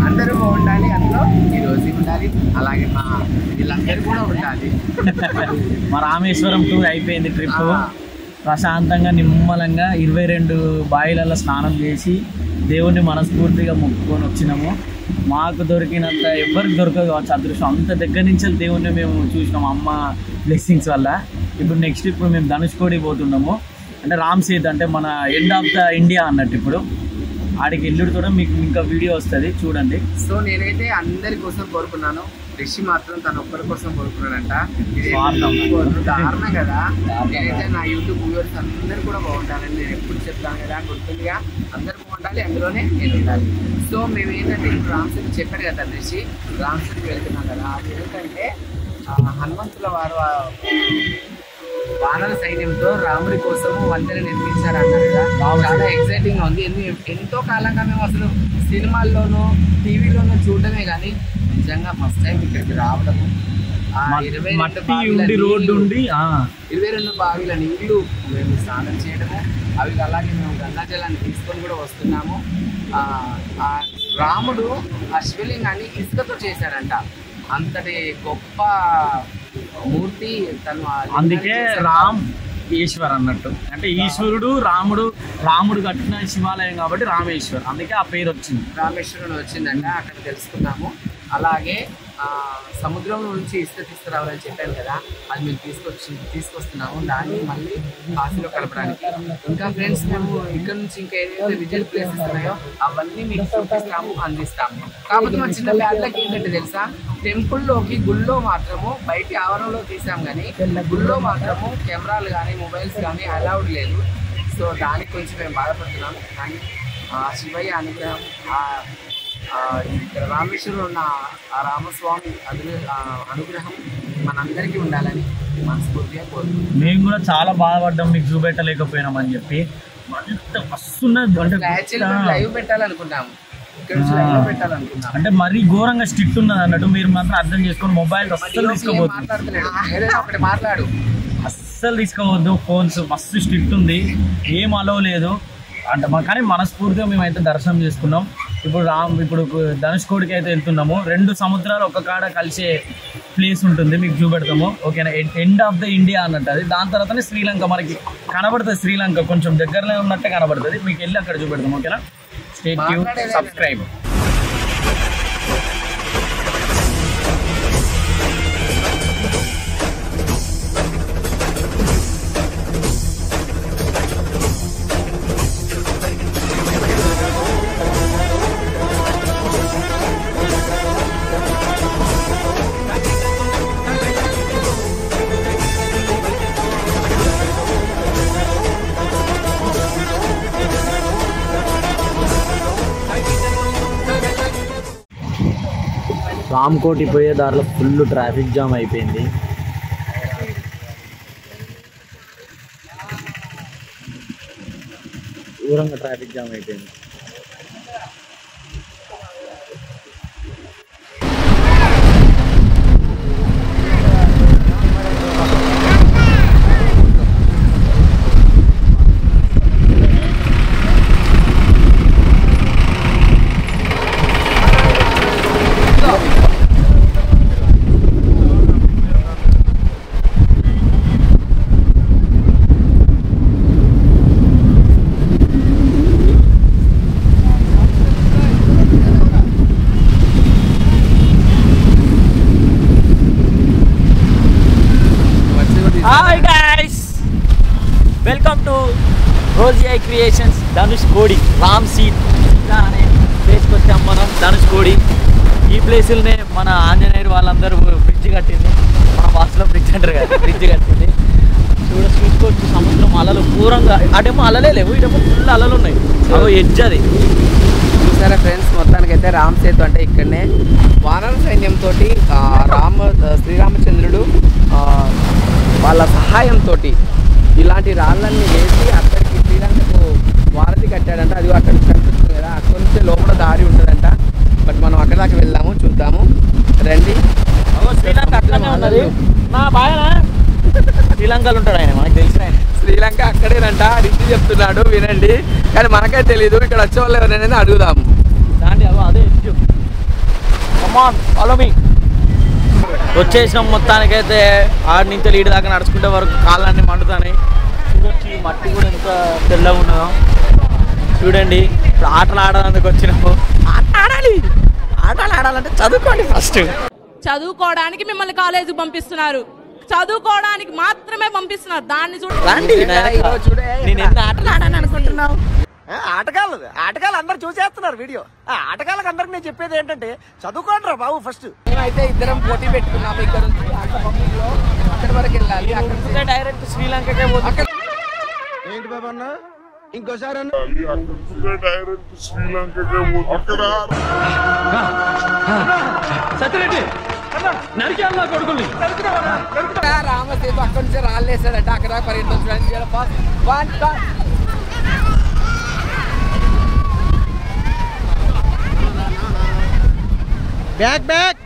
అందరూ బాగుండాలి, అందులో ఈ రోజు ఉండాలి, అలాగే మా వీళ్ళందరూ కూడా ఉండాలి. మా రామేశ్వరం టూర్ అయిపోయింది. ట్రిప్ ప్రశాంతంగా నిమ్మలంగా 22 బావిలలో స్నానం చేసి దేవుణ్ణి మనస్ఫూర్తిగా మొక్కుకొని వచ్చినాము. మాకు దొరికినంత ఎవరికి దొరకదు కావచ్చు అదృష్టం. అంత దగ్గర నుంచి దేవుణ్ణి మేము చూసినాము అమ్మ బ్లెస్సింగ్స్ వల్ల. ఇప్పుడు నెక్స్ట్ ఇప్పుడు మేము ధనుష్కోడి పోతున్నాము. అంటే రామ్ సేతు అంటే మన ఎండ్ ఆఫ్ ద ఇండియా అన్నట్టు. ఇప్పుడు ఆడికి వెళ్ళుడు కూడా మీకు ఇంకా వీడియో వస్తుంది చూడండి. సో నేనైతే అందరి కోసం కోరుకున్నాను, రిషి మాత్రం తన ఒక్కరి కోసం కోరుకున్నాడంట. దారుణం కదా. నేనైతే నా యూట్యూబ్ వ్యూవర్స్ అందరూ కూడా బాగుండాలని నేను ఎప్పుడు చెప్తాను కదా, గుర్తుందిగా అందరూ బాగుండాలి, అందులోనే నేను ఉండాలి. సో మేము ఏంటంటే ఇప్పుడు రామ్సీకి చెప్పాడు కదా రిషి, రామ్సీకి వెళ్తున్నాం కదా. అది ఏంటంటే హనుమంతుల వారు వానర సైన్యంతో రాముడి కోసము వంతెన నిర్మించారన్నారు కదా. చాలా ఎక్సైటింగ్ గా ఉంది. ఎంతో కాలంగా మేము అసలు సినిమాల్లోనూ టీవీలోనూ చూడటమే కానీ నిజంగా ఫస్ట్ టైం ఇక్కడికి రావడము. 22 బావిల నీళ్లు మేము స్నానం చేయడము, అవి అలాగే మేము గంగాజలాన్ని తీసుకొని కూడా వస్తున్నాము. రాముడు ఆ శివలింగాన్ని ఇసుకతో చేశాడంట. అంతటి గొప్ప మూర్తి తను. అందుకే రామ్ ఈశ్వర్ అన్నట్టు. అంటే ఈశ్వరుడు రాముడు కట్టిన శివాలయం కాబట్టి రామేశ్వర్, అందుకే ఆ పేరు వచ్చింది, రామేశ్వరం వచ్చిందంట. అక్కడ తెలుసుకున్నాము. అలాగే సముద్రం నుంచి ఇసుక తీసుకురావాలని చెప్పాను కదా, అది మేము తీసుకొస్తున్నాము. దాన్ని మళ్ళీ కాశీలో కలపడానికి. ఇంకా ఫ్రెండ్స్ మేము ఇక్కడ నుంచి ఇంకా ఏదైతే విజిట్ ప్లేసెస్ ఉన్నాయో అవన్నీ మీకు చూపిస్తాము, అందిస్తాము. కాకపోతే మా చిన్న బ్యాడ్లకి ఏంటంటే తెలుసా, టెంపుల్లోకి గుళ్ళో మాత్రము బయట ఆవరణలో తీసాం కానీ గుళ్ళో మాత్రము కెమెరాలు కానీ మొబైల్స్ కానీ అలౌడ్ లేదు. సో దానికి కొంచెం మేము బాధపడుతున్నాము. కానీ శివయ్య అనుగ్రహం, ఇక్కడ రామేశ్వరంలో ఉన్న ఆ రామస్వామి అనుగ్రహం మనందరికీ ఉండాలని మనస్ఫూర్తిగా కోరుకుంటున్నాం. మేము కూడా చాలా బాధపడ్డాం మీకు చూపెట్టలేకపోయినామని చెప్పి. లైవ్ పెట్టాలనుకుంటాము, ఇక్కడ నుంచి లైవ్ పెట్టాలనుకుంటాం. అంటే మరీ ఘోరంగా స్ట్రిక్ట్ ఉన్నది అన్నట్టు మీరు మాత్రం అర్థం చేసుకొని మొబైల్ అస్సలు తీసుకోవద్దు. అస్సలు తీసుకోవద్దు ఫోన్స్. మస్తు స్ట్రిక్ట్ ఉంది, ఏం అలవ్ లేదు అంటే. కానీ మనస్ఫూర్తిగా మేమైతే దర్శనం చేసుకున్నాం. ఇప్పుడు ధనుష్కోడికి అయితే వెళ్తున్నాము. 2 సముద్రాలు ఒక కాడ కలిసే ప్లేస్ ఉంటుంది, మీకు చూపెడతాము. ఓకేనా, ఎండ్ ఆఫ్ ద ఇండియా అన్నట్టు అది. దాని తర్వాతనే శ్రీలంక మనకి కనబడుతుంది. శ్రీలంక కొంచెం దగ్గరలో ఉన్నట్టే కనబడుతుంది. మీకు వెళ్ళి అక్కడ చూపెడతాం. ఓకేనా, స్టే ట్యూన్, సబ్స్క్రైబ్. రామ్కోటి పోయే దారిలో ఫుల్ ట్రాఫిక్ జామ్ అయిపోయింది. దూరంగా ట్రాఫిక్ జామ్ అయిపోయింది. హాయ్ గైస్, వెల్కమ్ టు రోజీఐ క్రియేషన్స్ ధనుష్కోడి. రామ్ సీట్ అనే ప్లేస్కి వచ్చాం మనం. ధనుష్కోడి ఈ ప్లేసులనే మన ఆంజనేయుడు వాళ్ళందరూ బ్రిడ్జ్ కట్టింది. మన భాషలో బ్రిడ్జ్ అంటారు కదా, బ్రిడ్జ్ కట్టింది. చూసుకోవచ్చు సముద్రం అలలు పూరంగా. అటేమో అలలే లేవు, ఇటేమో ఫుల్ అలలు ఉన్నాయి. ఎడ్జ్ అది చూసారా ఫ్రెండ్స్. మొత్తానికైతే రామ్ సేతు అంటే ఇక్కడనే వానర సైన్యంతో శ్రీరామచంద్రుడు వాళ్ళ సహాయంతో ఇలాంటి రాళ్ళన్నీ వేసి అక్కడికి శ్రీలంకకు వారధి కట్టాడంట. అది అక్కడ కనిపిస్తుంది కదా, అక్కడ నుంచి లోపల దారి ఉంటుందంట. బట్ మనం అక్కడ దాకా వెళ్దాము, చూద్దాము రండి. శ్రీలంకలో ఉంటాడు ఆయన, మనకు తెలిసిన ఆయన. శ్రీలంక అక్కడేనంట, రిషి చెప్తున్నాడు వినండి, కానీ మనకే తెలియదు. ఇక్కడ వచ్చే వాళ్ళు ఎవరైనా అడుగుదాము. దాండి అదే ఫాలో మీ. వచ్చేసినాం మొత్తానికైతే. ఆడి నుంచి లీడ్ దాకా నడుచుకుంటే వరకు కాళ్ళన్నీ మండుతాయి. చూడొచ్చి మట్టి కూడా ఎంత తెల్లగా ఉన్నదో చూడండి. ఇప్పుడు ఆటలు ఆడడానికి వచ్చినాము. ఆటలు ఆడాలంటే చదువుకోండి ఫస్ట్. చదువుకోవడానికి మిమ్మల్ని కాలేజీకి పంపిస్తున్నారు, చదువుకోవడానికి మాత్రమే పంపిస్తున్నారు. దాన్ని చూడండి. నేను ఎన్ని ఆటలు ఆడాను అనుకుంటున్నావు? ఆటగాళ్ళు అందరు చూసేస్తున్నారు వీడియో. ఆటగాళ్ళకి అందరికి నేను చెప్పేది ఏంటంటే చదువుకోండి రా బాబు ఫస్ట్. మేమైతే ఇద్దరం పోటీ పెట్టుకున్నాము. ఇక్కడ నుంచి అక్కడి వరకు వెళ్ళాలి. అక్కడ డైరెక్ట్ శ్రీలంకకే పోతాం. ఏంటి బాబా అన్న ఇంకోసారి రామసేతు అక్కడి నుంచి రాళ్ళేసాడట. అక్కడ పర్యటించడానికి బ్యాక్ బ్యాక్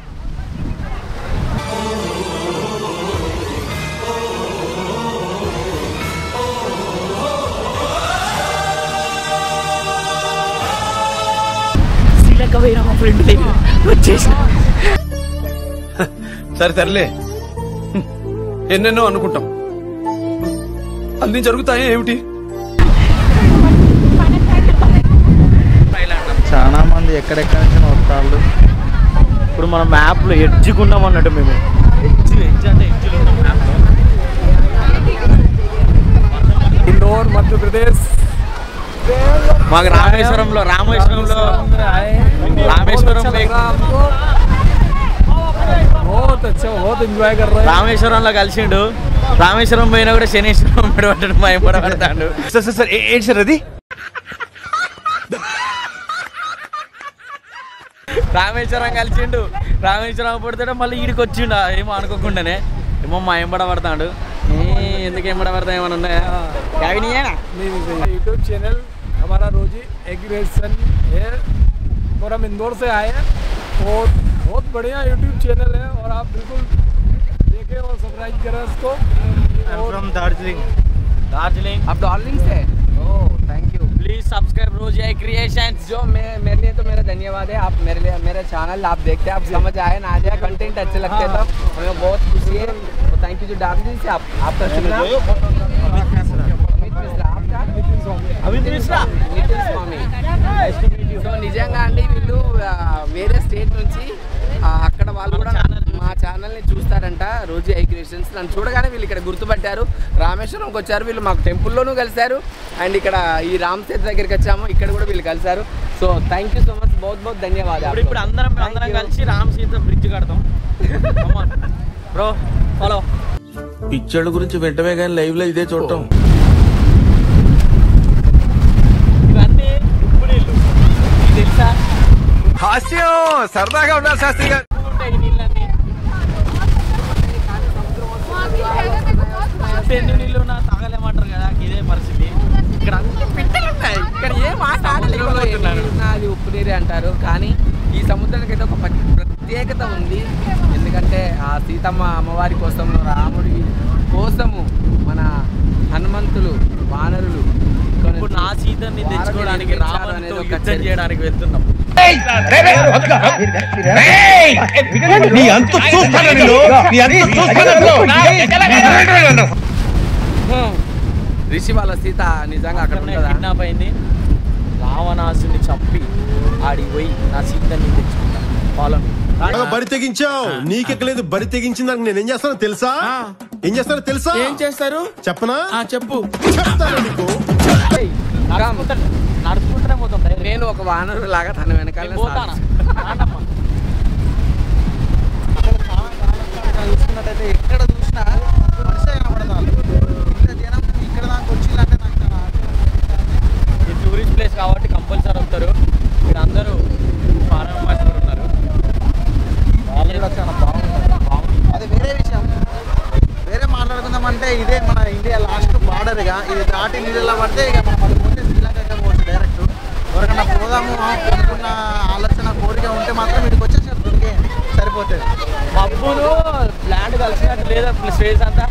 శ్రీలంక పోయినా మా ఫ్రెండ్ దగ్గర వచ్చేసిన. సరే తరలే, ఎన్నెన్నో అనుకుంటాం, అన్ని జరుగుతాయి ఏమిటి? చాలా మంది ఎక్కడెక్కడ నుంచి వస్తారు. ఇప్పుడు మన మ్యాప్లో ఎడ్జుకున్నాం అన్నట్టు. మేము ఎడ్జ్ అంటే ఎడ్జ్లో ఉన్నాం మ్యాప్లో. ఇండోర్ మధ్యప్రదేశ్. మాకు రామేశ్వరంలో రామేశ్వరంలో కలిసిండు. రామేశ్వరం పోయినా కూడా శనేశ్వరం పడబడ్డాడు, మా ఎంబడబడతాడు. సార్ ఏంటి సార్ అది? రామేశ్వరం కలిసిండు, రామేశ్వరం పడతాడు, మళ్ళీ ఈడికి వచ్చిండు ఏమో అనుకోకుండానే. ఏమో మా ఎంబడబడతాడు. ఎందుకు ఎంబడబడతా ఏమైనా ఉన్నాయా? यूट्यूब चैनल हमारा रोजी एग्रीकल्चर है और हम इंदौर से आए हैं और बहुत बढ़िया यूट्यूब चैनल है और आप बिल्कुल देखें और सब्सक्राइब करें इसको। फ्रॉम दार्जिलिंग। आप डार्लिंग से? Oh thank you. Please subscribe रोजी क्रिएशंस। जो मेरे लिए तो मेरा धन्यवाद है। आप मेरे लिए मेरा चैनल आप देखते हैं, आप समझ आए ना आए, कंटेंट अच्छे लगते हैं तो हमें बहुत खुशी है। थैंक यू जो डार्जिलिंग से आपका शुभ नाम అమిత్ మిశ్రా. నితిన్ స్వామి. సో నిజంగా అండి వీళ్ళు వేరే స్టేట్ నుంచి అక్కడ వాళ్ళు కూడా మా ఛానల్ని చూస్తారంట, రోజీ క్రియేషన్స్. నన్ను చూడగానే వీళ్ళు ఇక్కడ గుర్తుపట్టారు, రామేశ్వరంకి వచ్చారు. వీళ్ళు మాకు టెంపుల్లోనూ కలిశారు అండ్ ఇక్కడ ఈ రామ్ సేతు దగ్గరికి వచ్చాము, ఇక్కడ కూడా వీళ్ళు కలిశారు. So thank you so much, बहुत बहुत ధన్యవాదాలు. ఇప్పుడు అందరం కలిసి రామ్ సీత బ్రిడ్జ్ కడతాం. Bro follow. పిక్చర్ల గురించి వెంటనే కానీ లైవ్ లో ఇదే చూడటం. హాస్యం సరదాగా ఉండాలి శాస్త్రి గారు. ఎన్ని నీళ్ళు ఉన్నా తాగలేమంటారు కదా, ఇదే పరిస్థితి. ఇక్కడ పిట్టలు ఉన్నాయి, ఇక్కడ ఏం అది ఉప్పు నీరే అంటారు. కానీ ఈ సముద్రానికి అయితే ఒక ప్రత్యేకత ఉంది. ఎందుకంటే ఆ సీతమ్మ అమ్మవారి కోసం, రాముడి కోసము మన హనుమంతులు వానరులు ఇప్పుడు నా సీతని తెచ్చుకోవడానికి రామునితో యుద్ధం చేయడానికి వెళ్తున్నాం. రిషి వాళ్ళ సీత నిజంగా అక్కడ కిడ్నాప్ అయింది. రావణాసుని చంపి ఆడికి పోయి నా సీతని తెచ్చుకుంటా. Follow me. బరి తెగించావు, నీకెక్కలేదు. బరి తెగించిన దానికి నేను ఏం చేస్తానో తెలుసా? ఏం చేస్తానో తెలుసా? ఏం చేస్తారు చెప్పనా? చెప్పు. చెప్తాను నీకు. నడుచుకుంటూనే పోతాం. నేను ఒక వానరు లాగా తన వెనకాల చూసుకున్నట్టయితే ఎక్కడ చూసినా మనిషి కనబడతారు. ఇంత జనం ఇక్కడ దాకా వచ్చిందంటే నాకు చాలా ఇది టూరిస్ట్ ప్లేస్ కాబట్టి కంపల్సరీ వస్తారు. ఇక్కడ అందరూ ఫారెన్ మాస్టర్ ఉన్నారు, వాళ్ళు కూడా చాలా బాగుంటుంది. అది వేరే విషయం. వేరే మాట్లాడుకుందామంటే ఇదే మన ఇండియా లాస్ట్ బార్డర్గా, ఇది దాటి నీళ్ళలో పడితే ఇక మనం అది పోతే శ్రీలంక పోవచ్చు డైరెక్ట్. ఎవరికన్నా పోదాము అనుకున్న ఆలోచన కోరిక ఉంటే మాత్రం వీడికి వచ్చేసారు, దీనికి సరిపోతుంది. మబ్బులు ల్యాండ్ కలిసినట్టు లేదా స్పేస్ అంతా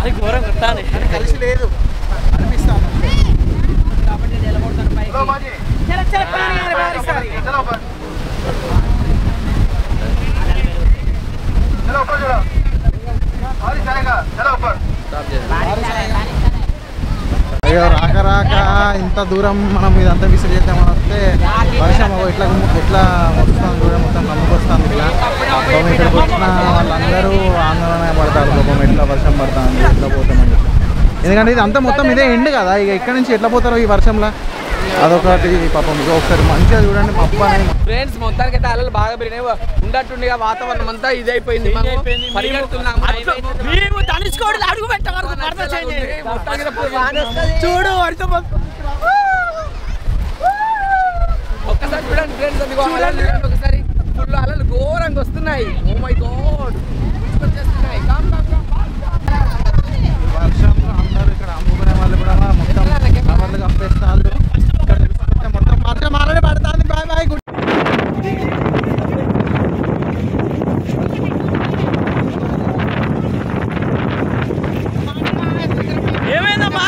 అది ఘోరం కొట్టాలి కలిసి లేదు అనిపిస్తాను అయ్యో రాక రాక ఇంత దూరం మనం ఇదంతా విసిట్ చేద్దామని వస్తే వర్షం ఇట్లా వస్తుంది దూరం మొత్తం కమ్ముకొస్తుంది ఇట్లా పాపం ఇక్కడికి వచ్చిన వాళ్ళందరూ ఆందోళన పడతారు పాపం ఎట్లా వర్షం పడుతుంది ఎట్లా పోతామని చెప్పి ఎందుకంటే ఇది అంతా మొత్తం ఇదే ఎండ్ కదా ఇక ఇక్కడ నుంచి ఎట్లా పోతారో ఈ వర్షంలో అదొకటి పాపం ఒకసారి మంచిగా చూడండి మబ్బు అనేది ఫ్రెండ్స్ మొత్తానికి అయితే అలలు బాగా పెరిగినాయి ఉండట్టుండిగా వాతావరణం అంతా ఇది అయిపోయింది చూడు ఒక్కసారి చూడండి ఫ్రెండ్స్ ఒకసారి ఫుల్ అలలు ఘోరంగా వస్తున్నాయి ఓ మై గాడ్ వచ్చేస్తున్నాయి వర్షంలో అందరూ ఇక్కడ అమ్ముకునే వాళ్ళు కూడా మొత్తం కవర్లు కప్పేస్తారు ఇక్కడ మొత్తం వర్షం మారడే పడుతుంది బాయ్ బాయ్ గుడ్ ఏమైందమ్మా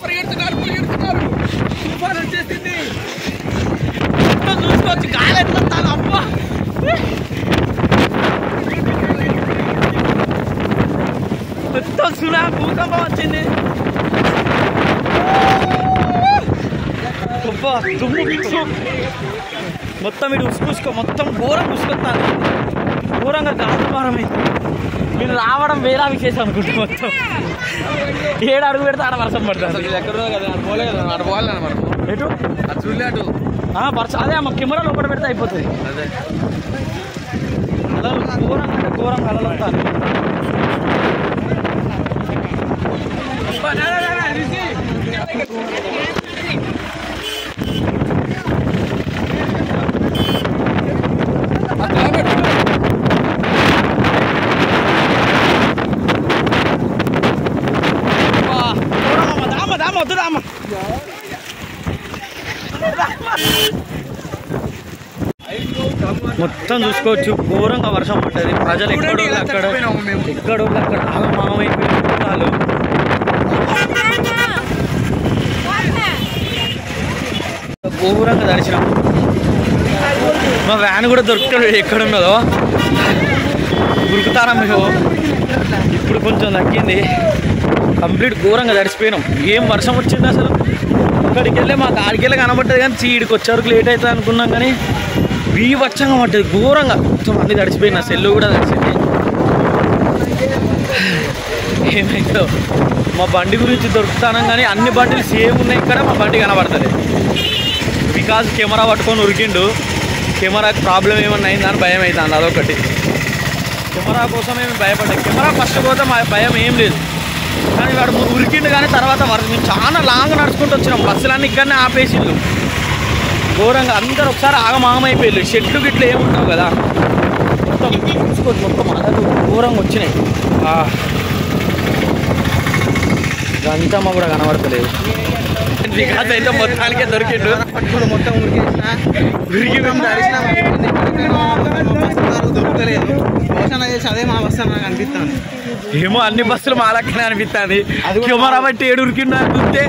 పరిగెడుతున్నారు తుఫాన్ వచ్చేసింది చూసుకోవచ్చు గాలి ఎట్లా అబ్బా మొత్తం సునా భూకంపం వచ్చింది దుమ్ము పిచ్చు మొత్తం ఇటు ఉసుకుసుకో మొత్తం ఘోరం ఉసుకొస్తాను ఘోరంగా గాలిమారమైంది మీరు రావడం వేలా విశేషం అనుకుంటా మొత్తం 7 అడుగు పెడితే ఆడ వర్షం పడుతుంది ఎక్కడో కదా పోలే కదా అటు పోవాలి మనం ఎటు అది చూడలే అటు వర్షం అదే అమ్మ కెమెరా లోపల పెడితే అయిపోతుంది అదే అలలు ఘోరం అంటే ఘోరం అలలు వస్తాను మొత్తం చూసుకోవచ్చు ఘోరంగా వర్షం పడ్డది ప్రజలు ఎక్కడో అక్కడ మామైపోయిన ఘోరంగా దర్శనం మా వ్యాన్ కూడా దొరుకుతాడు ఎక్కడ ఉన్నదో ఉరుకుతారా మీరు ఇప్పుడు కొంచెం తగ్గింది కంప్లీట్ ఘోరంగా తడిసిపోయినాం ఏం వర్షం వచ్చింది అసలు అక్కడికి వెళ్ళి మాకు ఆడికి వెళ్ళి కనబడ్డది కానీ చీడికి వచ్చేవరకు లేట్ అవుతుంది అనుకున్నాం కానీ బీభత్సంగా పడ్డది ఘోరంగా మొత్తం అన్ని తడిసిపోయినా సెల్లు కూడా తడిసింది ఏమైందో మా బండి గురించి దొరుకుతానం కానీ అన్ని బండిలు సేమ్ ఉన్నాయి ఇక్కడ మా బండి కనబడుతుంది బికాజ్ కెమెరా పట్టుకొని ఉరికిండు కెమెరాకి ప్రాబ్లం ఏమన్నా అయిందని భయం అవుతుంది అదొకటి కెమెరా కోసం ఏమి భయపడ్డా కెమెరా ఫస్ట్ పోతే మా భయం ఏం లేదు కానీ వాడు ఉరికిండు కానీ తర్వాత మేము చాలా లాంగ్ నడుచుకుంటూ వచ్చినాం బస్సులన్నీ ఇక్కడనే ఆపేసిండు ఘోరంగా అందరు ఒకసారి ఆగమాగమైపోయారు షెడ్లు గిట్లు ఏముంటావు కదా మొత్తం చూసుకోవచ్చు మొత్తం అలలు ఘోరంగా వచ్చినాయి గంటమ్మ కూడా కనబడతలేదు వికాస్ అయితే మొత్తానికే దొరికిండు మొత్తం ఉరికి మేము దొరకలేదు మోషన్ చేసి అదే మా బస్సు నాకు అనిపిస్తాను ఏమో అన్ని బస్సులు మా లెక్కనే అనిపిస్తుంది కెమెరా బట్టి 7 ఉరికిండు అనిపిస్తే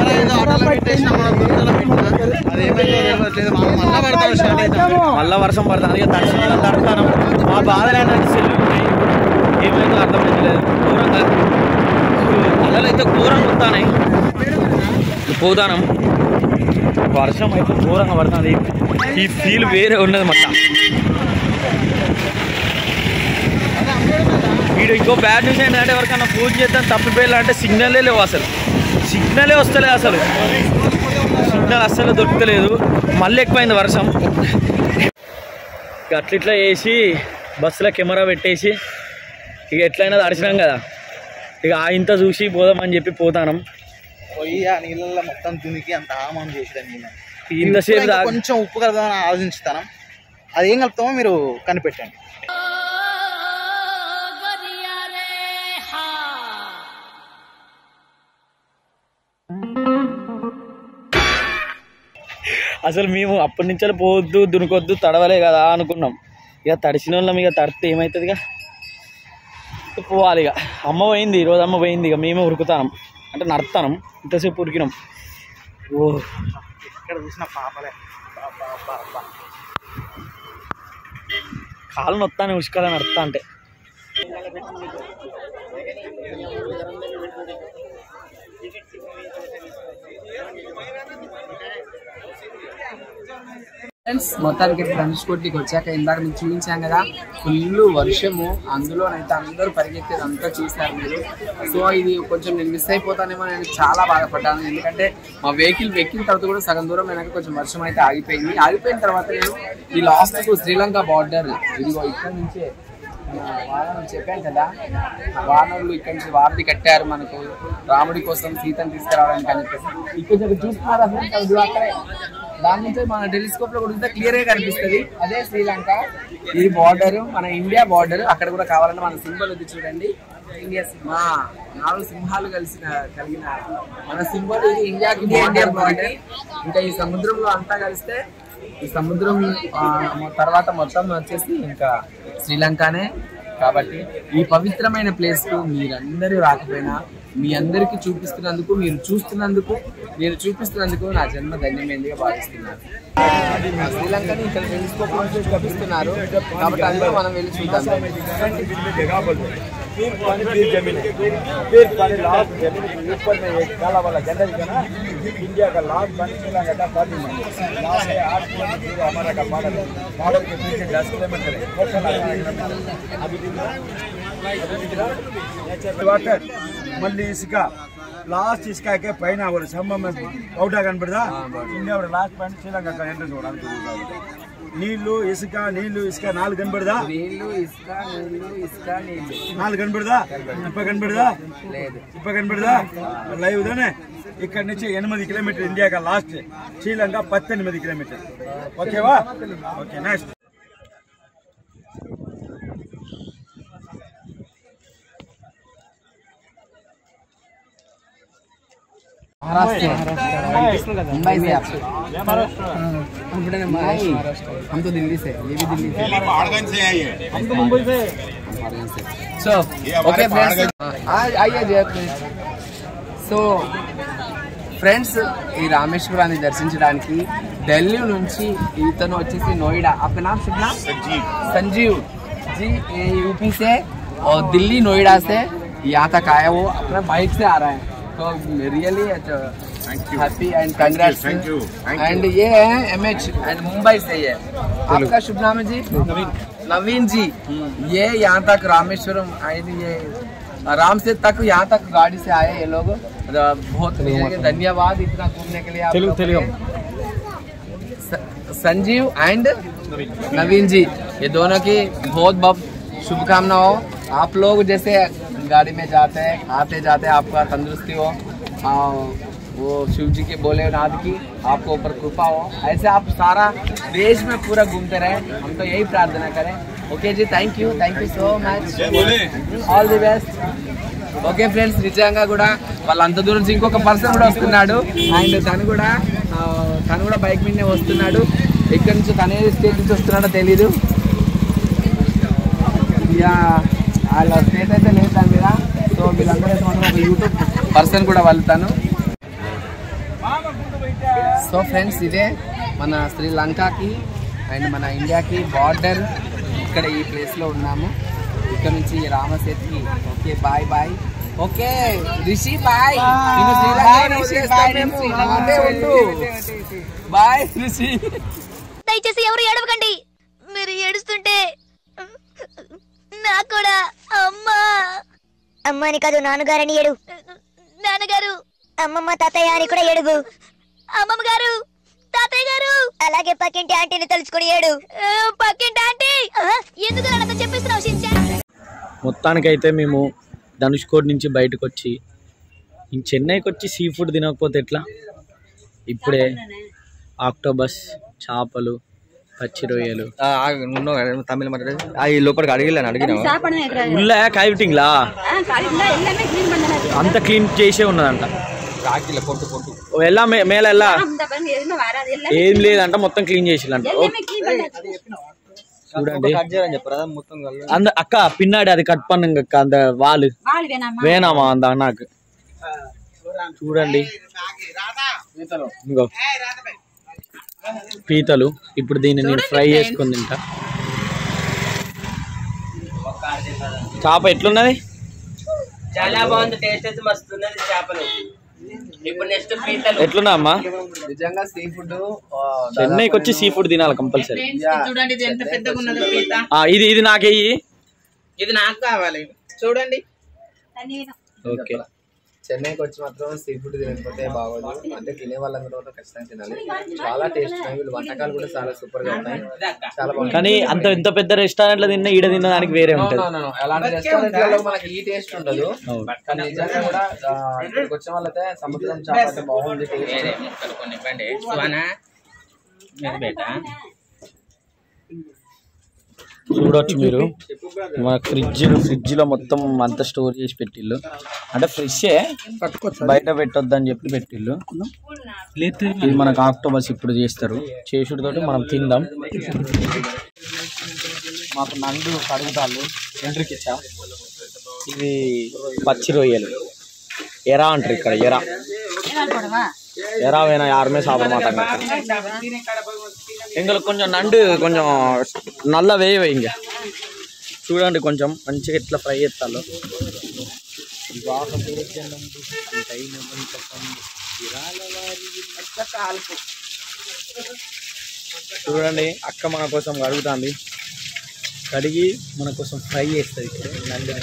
మళ్ళా వర్షం పడుతుంది ఇక దర్శనాలు తడతాను మా బాధలు ఏంటంటే సెల్లు ఉన్నాయి ఏమైందో అర్థమైంది ఘోరంగా అలలు అయితే ఘోరంగా వస్తాయి పోదానం వర్షం అయితే ఘోరంగా పడుతుంది ఈ ఫీల్ వేరే ఉన్నది మొత్తం వీడు ఇంకో బ్యాడ్ న్యూస్ ఏంటంటే ఎవరికన్నా ఫోన్ చేద్దాం తప్పిపోయాలంటే సిగ్నలే లేవు అసలు సిగ్నలే వస్తలేదు అసలు సిగ్నల్ అస్సలు దొరుకుతలేదు మళ్ళీ ఎక్కువైంది వర్షం ఇక అట్లా వేసి బస్సులో కెమెరా పెట్టేసి ఇక ఎట్లయినా తడిచినాం కదా ఇక ఇంత చూసి పోదామని చెప్పి పోతాను పోయి ఆ నీళ్ళల్లో మొత్తం దునికి అంత ఆమం చేసిరా నేను ఇంతసేపు కొంచెం ఉప్పు కలదామని ఆలోచిస్తాను అది ఏం కలుపుతామో మీరు కనిపెట్టండి అసలు మేము అప్పటి నుంచే పోవద్దు దునుకొద్దు తడవలే కదా అనుకున్నాం ఇక తడిసిన వాళ్ళం ఇక తడితే ఏమవుతుంది ఇక పోవాలి ఇక అమ్మ పోయింది ఈరోజు అమ్మ పోయింది ఇక మేమే ఉరుకుతాం అంటే నడుతాం ఇంతసేపు ఉరికినాం ఓ ఇక్కడ చూసిన పాపలే కాళ్ళు నొత్తాను ఉసుకలా నడుతా అంటే ఫ్రెండ్స్ మొత్తానికి ధనుష్కోటికి వచ్చాక ఇందాక మీకు చూపించాం కదా ఫుల్ వర్షము అందులోనైతే అందరూ పరిగెత్తేది అంతా చూస్తారు మీరు సో ఇది కొంచెం నేను మిస్ అయిపోతానేమో నేను చాలా బాధపడ్డాను ఎందుకంటే మా వెహికల్ ఎక్కిన తర్వాత కూడా సగం దూరం అయినాక కొంచెం వర్షం అయితే ఆగిపోయిన తర్వాత నేను ఈ లాస్ట్కు శ్రీలంక బార్డర్ ఇదిగో ఇక్కడ నుంచే వానరులు చెప్పాను కదా వానరులు ఇక్కడ నుంచి వారధి కట్టారు మనకు రాముడి కోసం సీతను తీసుకురావడానికి అని చెప్పేసి ఇక్కడ చూస్తున్నారా అక్కడే దాని నుంచి మన టెలిస్కోప్ లో కూడా క్లియర్ గా కనిపిస్తుంది అదే శ్రీలంక ఇది బార్డర్ మన ఇండియా బార్డర్ అక్కడ కూడా కావాలంటే మన సింబల్ ఉంది చూడండి ఇండియా 4 సింహాలు కలిగిన మన సింబల్ ఇది ఇండియాకి బార్డర్ ఇంకా ఈ సముద్రంలో అంతా కలిస్తే ఈ సముద్రం తర్వాత మొత్తం వచ్చేసి ఇంకా శ్రీలంకనే కాబట్టి ఈ పవిత్రమైన ప్లేస్ కు మీరందరూ రాకపోయినా మీ అందరికి చూపిస్తున్నందుకు నేను చూపిస్తున్నందుకు నా జన్మ ధన్యమైందిగా భావిస్తున్నాను శ్రీలంకని ఇక్కడ టెలిస్కోప్ నుంచి చూపిస్తున్నారు కాబట్టి అందులో మనం వెళ్ళి చూద్దాం फिर जमीन फिर पानी लास्ट जमीन के ऊपर में एक काला वाला झंडा दिखा इंडिया का लास्ट पानी श्रीलंका का पानी लास्ट है 8 किलोमीटर हमारा का बॉर्डर के पीछे 10 किलोमीटर है अभी वाटर मल्ली इसका लास्ट इसका के पैना और संभव में औटा कनपड़दा इंडिया और लास्ट पानी श्रीलंका का एंट्रेंस చూడడానికి నీళ్లు ఇసుక 4 కనబడదా నాలుగు కనబడదా ఇప్పుడు కనబడదా లైవ్ దానే ఇక్కడ నుంచి 8 కిలోమీటర్ ఇండియా కా లాస్ట్ శ్రీలంక 18 కిలోమీటర్ ఓకేవా ఓకే నెక్స్ట్ मुंबई से आप हम तो दिल्ली से ये भी दिल्ली से पहाड़गंज से आई है हम तो मुंबई से सो ओके फ्रेंड्स आइए जय సో ఫ్రెండ్స్ ఈ రామేశ్వరాన్ని దర్శించడానికి ఢిల్లీ నుంచి ఇతను వచ్చేసి నోయిడా आपका नाम शुभ नाम संजीव जी यूपी से और दिल्ली नोएडा से यहाँ तक आया वो अपना बाइक से आ रहा है तो really happy and congrats and ये है MH एंड मुंबई से है आपका शुभ नाम है जी नवीन जी ये यहाँ तक रामेश्वरम आए ये आराम से तक यहाँ तक गाड़ी से आए ये लोग बहुत धन्यवाद इतना घूमने के लिए आप संजीव एंड नवीन जी ये दोनों की बहुत बहुत शुभकामना हो आप लोग जैसे गाड़ी में जाते हैं आते जाते आपका तंदुरुस्ती हो वो शिव जी के बोले नाद की आपको ऊपर कृपा हो ऐसे आप सारा देश में पूरा घूमते रहे हम तो यही प्रार्थना करें ओके जी thank you so much all the best okay friends నిజంగా కూడా వాళ్ళు అంత దూరం నుంచి ఇంకొక పర్సన్ కూడా వస్తున్నాడు అండ్ తను కూడా బైక్ మీదనే వస్తున్నాడు ఇక్కడ నుంచి తనే స్టేట్ నుంచి వస్తున్నాడో తెలీదు వాళ్ళ స్టేట్ అయితే లేదు దాని మీద సో వీళ్ళందరూ అయితే మాత్రం ఒక యూట్యూబ్ పర్సన్ కూడా వెళ్తాను సో ఫ్రెండ్స్ ఇదే మన శ్రీలంకకి అండ్ మన ఇండియాకి బార్డర్ ఇక్కడ ఈ ప్లేస్లో ఉన్నాము ఇక్కడ నుంచి రామసేతుకి okay bye bye okay Rishi bye bye Rishi దయచేసి ఎవరు ఏడవకండి మీరు ఏడుస్తుంటే నాకు కూడా అమ్మని కాదు నాన్నగారని ఏడు నాన్నగారు అమ్మమ్మ తాతయ్య అని కూడా ఏడుగు అమ్మమ్మ గారు తాతయ్య గారు అలాగే పక్కింటి ఆంటీని తలుచుకొని ఏడు పక్కింటి ఆంటీ ఎందుకు అలా చెప్పేస్తున్నావు షించాన్ మొత్తానికైతే మేము ధనుష్కోట్ నుంచి బయటకు వచ్చి చెన్నైకి వచ్చి సీ ఫుడ్ తినకపోతే ఎట్లా ఇప్పుడే ఆక్టోబస్ చేపలు పచ్చి రొయ్యలు తమిళ లోపలికి అడిగిన ఉల్లా కైవిటింగ్లా అంత క్లీన్ చేసే ఉన్నదంట ఎలా మేళ ఎలా ఏం లేదంట మొత్తం క్లీన్ చేసిల్లంట చూడండి కట్ చేయాలని చెప్పరా మొత్తం అంద అక్క పిన్నాడి అది కట్ పన్ను అక్క అంద వాళ్ళు వేనామా అంద నాకు చూడండి ఇంకో పీతలు ఇప్పుడు దీన్ని నేను ఫ్రై చేసుకుని తింటా చేప ఎట్లున్నది చాలా బాగుంది టేస్ట్ అయితే మస్తు ఉన్నది చేపలు ఇప్పుడు నెక్స్ట్ పీతలు ఎట్లున్నా అమ్మా నిజంగా సీ ఫుడ్ చెన్నైకి వచ్చి సీ ఫుడ్ తినాలి కంపల్సరీ చూడండి ఇది ఎంత పెద్దగా ఉన్నదో పీత ఇది నాకేయి ఇది నాకు కావాలి చూడండి ఓకే చెన్నైకి వచ్చి మాత్రం సీ ఫుడ్ తినకపోతే బాగోదు అంటే తినే వాళ్ళందరూ ఖచ్చితంగా తినాలి చాలా టేస్ట్ ఉన్నాయి వీళ్ళు వంటకాలు కూడా చాలా సూపర్ గా ఉన్నాయి చాలా బాగుంది కానీ అంత ఎంత పెద్ద రెస్టారెంట్ లో తిన్నా ఈడ తిన్న దానికి వేరే ఉంటుంది అలాంటి రెస్టారెంట్లలో మనకి ఈ టేస్ట్ ఉండదు కానీ నిజంగా కూడా ఇక్కడికి వచ్చిన వాళ్ళైతే సముద్రం చేప అంటే బాగుంది కొన్ని ఇవ్వండి సువానా బేటా చూడొచ్చు మీరు మన ఫ్రిడ్జ్ లో మొత్తం అంతా స్టోర్ చేసి పెట్టిల్లు అంటే ఫ్రెషే బయట పెట్టొద్దని చెప్పి పెట్టిల్లు ఇది మనకు ఆక్టోబస్ ఇప్పుడు చేస్తారు చేసుడితోటి మనం తిందాం మాకు నండు కడుగుతాళ్ళు ఎంట్రీకి ఇచ్చా ఇది పచ్చి రొయ్యలు ఎరా అంటారు ఇక్కడ ఎరా వేనా యారుమే సాపడ మాటాங்க எங்களுக்கு கொஞ்சம் நண்டு கொஞ்சம் நல்லா வேக வைங்க చూడండి కొంచెం మంచిగా ఇట్లా ఫ్రై చేస్తాలో చూడండి అక్క మన కోసం కడుగుతుంది కడిగి మన కోసం ఫ్రై చేస్తుంది ఇక్కడ నండిని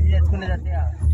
చేసుకునేది